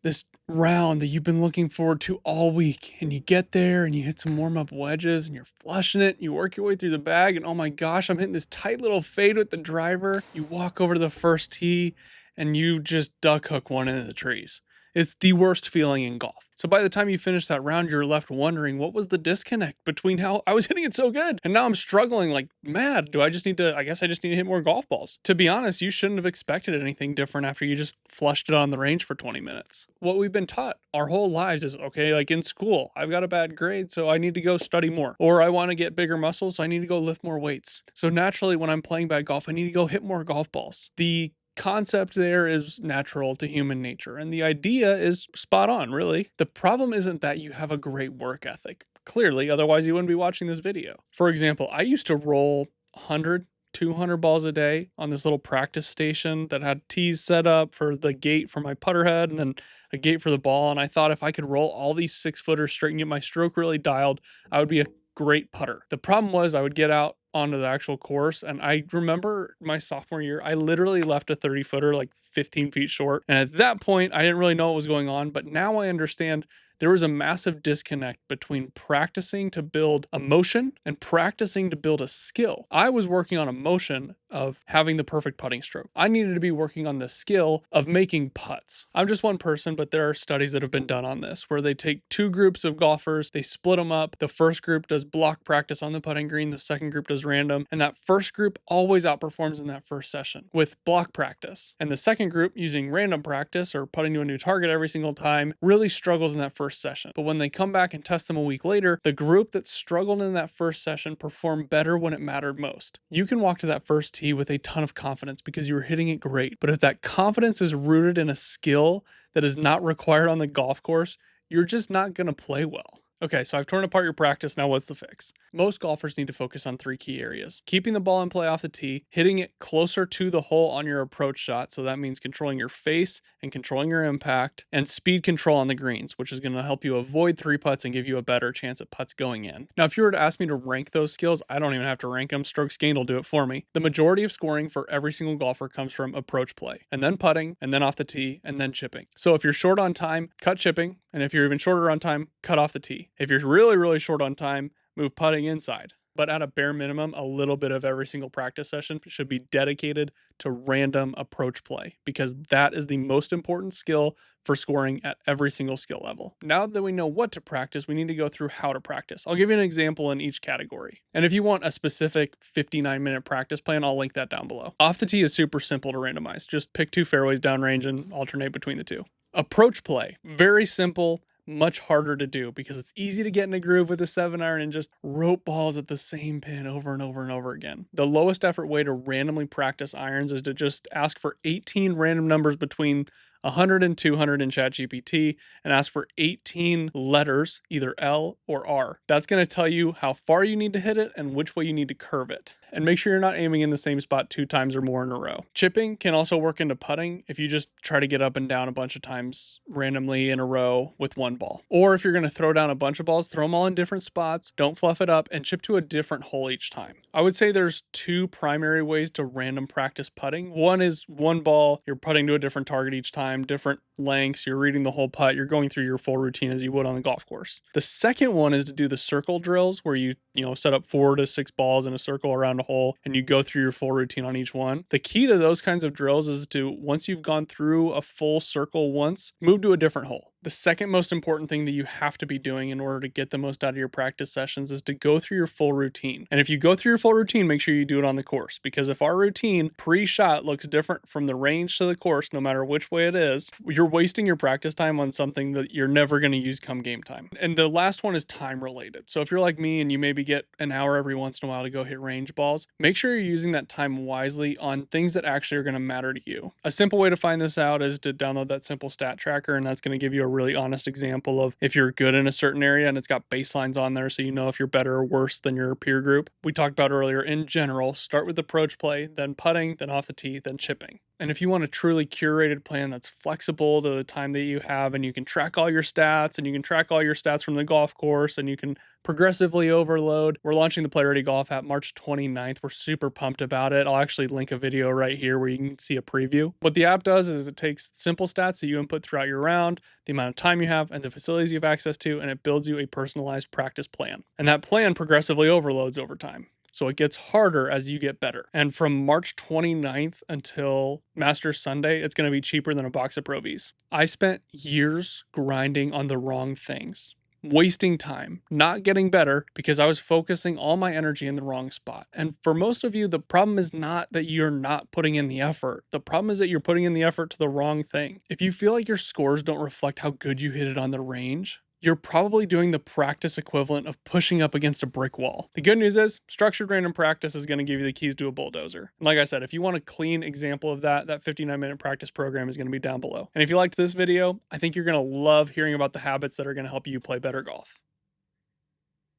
this round that you've been looking forward to all week, and you get there and you hit some warm-up wedges and you're flushing it, you work your way through the bag, and oh my gosh, I'm hitting this tight little fade with the driver. You walk over to the first tee and you just duck hook one into the trees. It's the worst feeling in golf. So by the time you finish that round, you're left wondering, what was the disconnect between how I was hitting it so good and now I'm struggling like mad? I guess I just need to hit more golf balls. To be honest, you shouldn't have expected anything different after you just flushed it on the range for 20 minutes. What we've been taught our whole lives is, okay, like in school, I've got a bad grade, so I need to go study more. Or I want to get bigger muscles, so I need to go lift more weights. So naturally, when I'm playing bad golf, I need to go hit more golf balls. The concept there is natural to human nature, and the idea is spot on, really. The problem isn't that you have a great work ethic. Clearly, otherwise you wouldn't be watching this video. For example, I used to roll 100, 200 balls a day on this little practice station that had tees set up for the gate for my putter head and then a gate for the ball. And I thought if I could roll all these 6-footers straight and get my stroke really dialed, I would be a great putter. The problem was I would get out onto the actual course, and I remember my sophomore year, I literally left a 30-footer like 15 feet short. And at that point, I didn't really know what was going on, but now I understand there was a massive disconnect between practicing to build a motion and practicing to build a skill. I was working on a motion of having the perfect putting stroke. I needed to be working on the skill of making putts. I'm just one person, but there are studies that have been done on this where they take two groups of golfers, they split them up. The first group does block practice on the putting green, the second group does random, and that first group always outperforms in that first session with block practice. And the second group, using random practice or putting to a new target every single time, really struggles in that first session. But when they come back and test them a week later, the group that struggled in that first session performed better when it mattered most. You can walk to that first tee with a ton of confidence because you were hitting it great. But if that confidence is rooted in a skill that is not required on the golf course, you're just not going to play well. Okay, so I've torn apart your practice. Now what's the fix? Most golfers need to focus on 3 key areas. Keeping the ball in play off the tee, hitting it closer to the hole on your approach shot, so that means controlling your face and controlling your impact, and speed control on the greens, which is going to help you avoid 3 putts and give you a better chance at putts going in. Now, if you were to ask me to rank those skills, I don't even have to rank them. Strokes gained will do it for me. The majority of scoring for every single golfer comes from approach play, and then putting, and then off the tee, and then chipping. So if you're short on time, cut chipping, and if you're even shorter on time, cut off the tee. If you're really, really short on time, move putting inside. But at a bare minimum, a little bit of every single practice session should be dedicated to random approach play, because that is the most important skill for scoring at every single skill level. Now that we know what to practice, we need to go through how to practice. I'll give you an example in each category. And if you want a specific 59-minute practice plan, I'll link that down below. Off the tee is super simple to randomize. Just pick 2 fairways downrange and alternate between the 2. Approach play, very simple, much harder to do because it's easy to get in a groove with a 7-iron and just rope balls at the same pin over and over and over again. The lowest effort way to randomly practice irons is to just ask for 18 random numbers between 100 and 200 in ChatGPT and ask for 18 letters, either L or R. That's going to tell you how far you need to hit it and which way you need to curve it. And make sure you're not aiming in the same spot 2 times or more in a row. Chipping can also work into putting if you just try to get up and down a bunch of times randomly in a row with 1 ball. Or if you're going to throw down a bunch of balls, throw them all in different spots, don't fluff it up, and chip to a different hole each time. I would say there's 2 primary ways to random practice putting. One is 1 ball, you're putting to a different target each time, different lengths, you're reading the whole putt, you're going through your full routine as you would on the golf course. The second one is to do the circle drills where you set up 4 to 6 balls in a circle around a hole and you go through your full routine on each one. The key to those kinds of drills is to, once you've gone through a full circle once, move to a different hole. The second most important thing that you have to be doing in order to get the most out of your practice sessions is to go through your full routine. And if you go through your full routine, make sure you do it on the course, because if our routine pre-shot looks different from the range to the course, no matter which way it is, you're wasting your practice time on something that you're never going to use come game time. And the last one is time related. So if you're like me and you maybe get an hour every once in a while to go hit range balls, make sure you're using that time wisely on things that actually are going to matter to you. A simple way to find this out is to download that simple stat tracker, and that's going to give you a really honest example of if you're good in a certain area, and it's got baselines on there so you know if you're better or worse than your peer group. We talked about earlier, in general, start with approach play, then putting, then off the tee, then chipping. And if you want a truly curated plan that's flexible to the time that you have, and you can track all your stats, and you can track all your stats from the golf course, and you can progressively overload. We're launching the Play Ready Golf app March 29th. We're super pumped about it. I'll actually link a video right here where you can see a preview. What the app does is it takes simple stats that you input throughout your round, the amount of time you have, and the facilities you have access to, and it builds you a personalized practice plan. And that plan progressively overloads over time. So it gets harder as you get better. And from March 29th until Masters Sunday, it's going to be cheaper than a box of Pro Vs. I spent years grinding on the wrong things, wasting time, not getting better because I was focusing all my energy in the wrong spot. And for most of you, the problem is not that you're not putting in the effort. The problem is that you're putting in the effort to the wrong thing. If you feel like your scores don't reflect how good you hit it on the range, you're probably doing the practice equivalent of pushing up against a brick wall. The good news is structured random practice is going to give you the keys to a bulldozer. And like I said, if you want a clean example of that 59-minute practice program is going to be down below. And if you liked this video, I think you're going to love hearing about the habits that are going to help you play better golf.